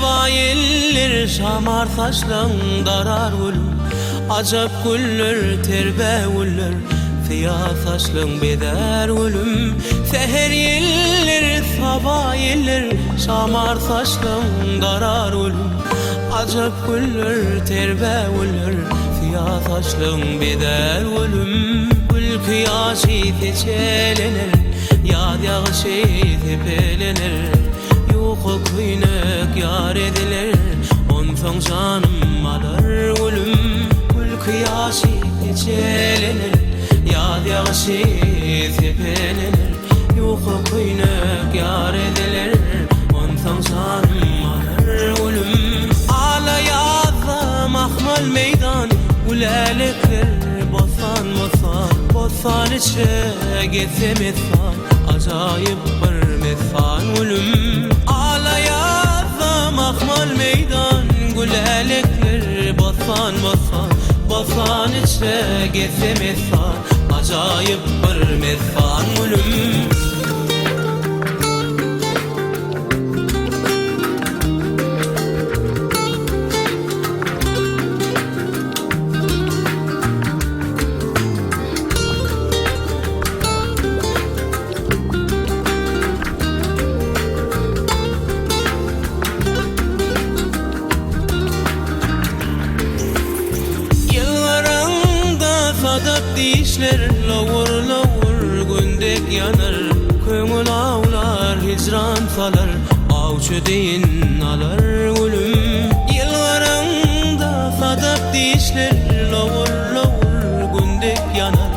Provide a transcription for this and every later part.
Savayillir şamar taşlan darar ulum Acap güller terbe uller Fiya taşlan beder ulum Seher yillir savayillir şamar taşlan darar ulum Acap güller terbe uller Fiya taşlan beder ulum Gül kıyaşı teçelenir Yad yağışı tepelenir Yok kıynek yar edilir Ondan canım alır ölüm Gül kıyaşı geçelenir Yad yağışı tepelenir Yok kıynek yar edilir Ondan canım alır ölüm Ağlayada mahmal meydan Ulelikler bosan bosan Bosan içe gezi mithan Acayip bir mithan ölüm Ağlayada mahmal meydan Gülelikler bosan bosan Bosan içe gezi mithan Acayip bir mithan ölüm Sadap dişler lavur lavur gündek yanar Köngül ağlar hicran salar Avçı deyin alar ölüm Yıllarında sadap dişler lavur lavur gündek yanar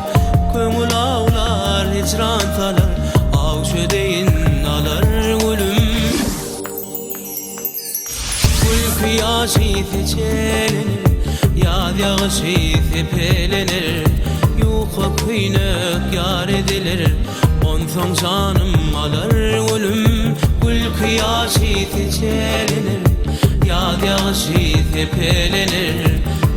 Köngül ağlar hicran salar Avçı deyin alar ölüm Gül kıyaşı teçelenir Yad yağışı tepelenir Yok kıynek yar edilir Ondan canım alır ölüm Gül kıyaşı teçelenir Yad yağışı tepelenir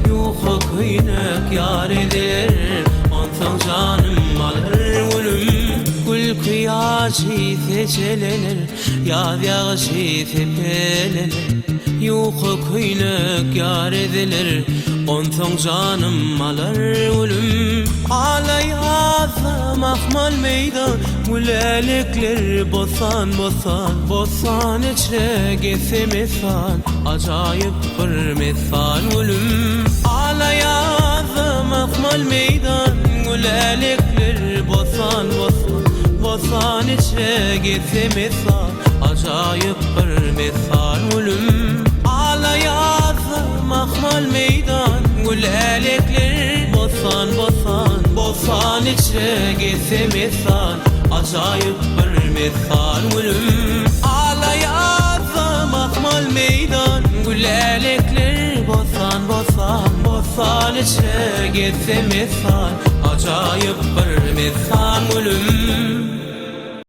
Yok kıynek yar edilir Ondan canım alır ölüm Gül kıyaşı teçelenir Yad yağışı tepelenir Yok kıynek yar edilir Ondan canım alır ölüm Ağlayada mahmal meydan Gülelikler bosan bosan Bosan içre gezi mithan Acayip bir mithan ölüm Ağlayada mahmal meydan Gülelikler bosan bosan Bosan içre gezi mithan Acayip bir mithan ölüm Ağlayada mahmal meydan Gülelikler bosan bosan Bosan içre gezi mithan Acayip bir mithan ölüm Ağlayada mahmal meydan Gülelikler bosan bosan Bosan içre gezi mithan Acayip bir mithan ölüm